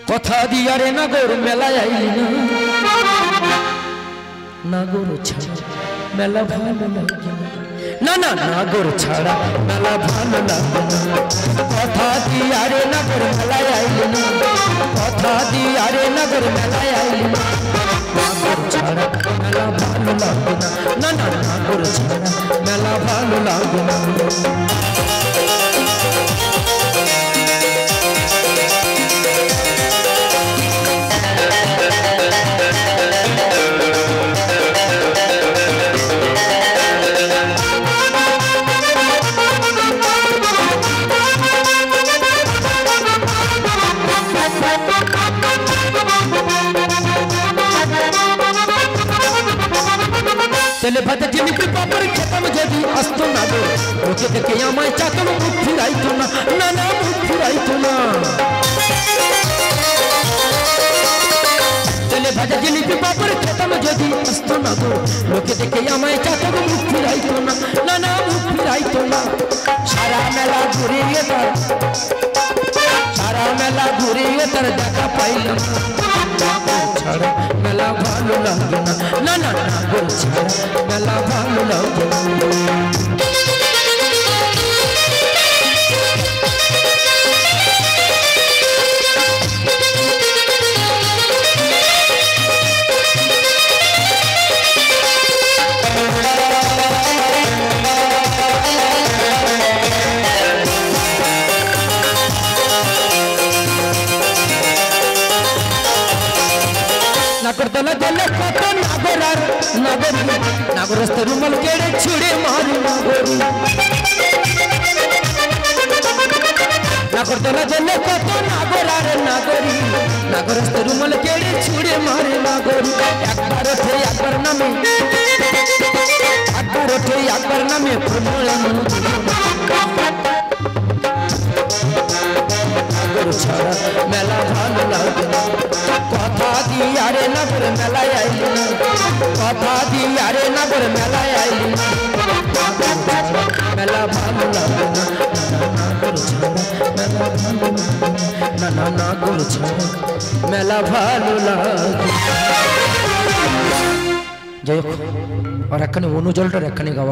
কথা দিয়া রে নাগর মেলায় আইলি না নাগর ছাড়া মেলা ভালো লাগে না না নাগর ছাড়া মেলা ভালো লাগে না কথা দিয়া রে নাগর মেলায় আইলি না কথা দিয়া রে নাগর মেলায় আইলি না নাগর ছাড়া মেলা ভালো লাগে না না না নাগর ছাড়া মেলা ভালো লাগে না तेले भाजा जिनिपि पापर खेतम जदि अस्तो ना गो ओके देखे आमाय चातम मुख फिराइतो ना ना ना मुख फिराइतो ना तेले भाजा जिनिपि पापर खेतम जदि अस्तो ना गो ओके देखे आमाय चातम मुख फिराइतो ना ना ना मुख फिराइतो ना सारा मेला घुरिए तर देखा पाइलाम ছাড়া মেলা ভালো লাগে না না না নাগর ছাড়া মেলা ভালো লাগে না नागरतला जले कत नागरार नागरी नागरस्थ रुमाल केड़े छुड़े मारी नागरी नागरतला जले कत नागरार नागरी नागरस्थ रुमाल केड़े छुड़े मारी नागरी एकबार उठे एकबार नामे प्रमोल नागर छाड़ा मेला भालो लागे कथा दिया रे नागर मेलाय आइली ना कथा दिया रे नागर मेलाय आइली ना मेला भालो लागे ना नागर छाड़ा मेला भालो लागे जय और এখানে অনুজলটা এখানে গাওয়া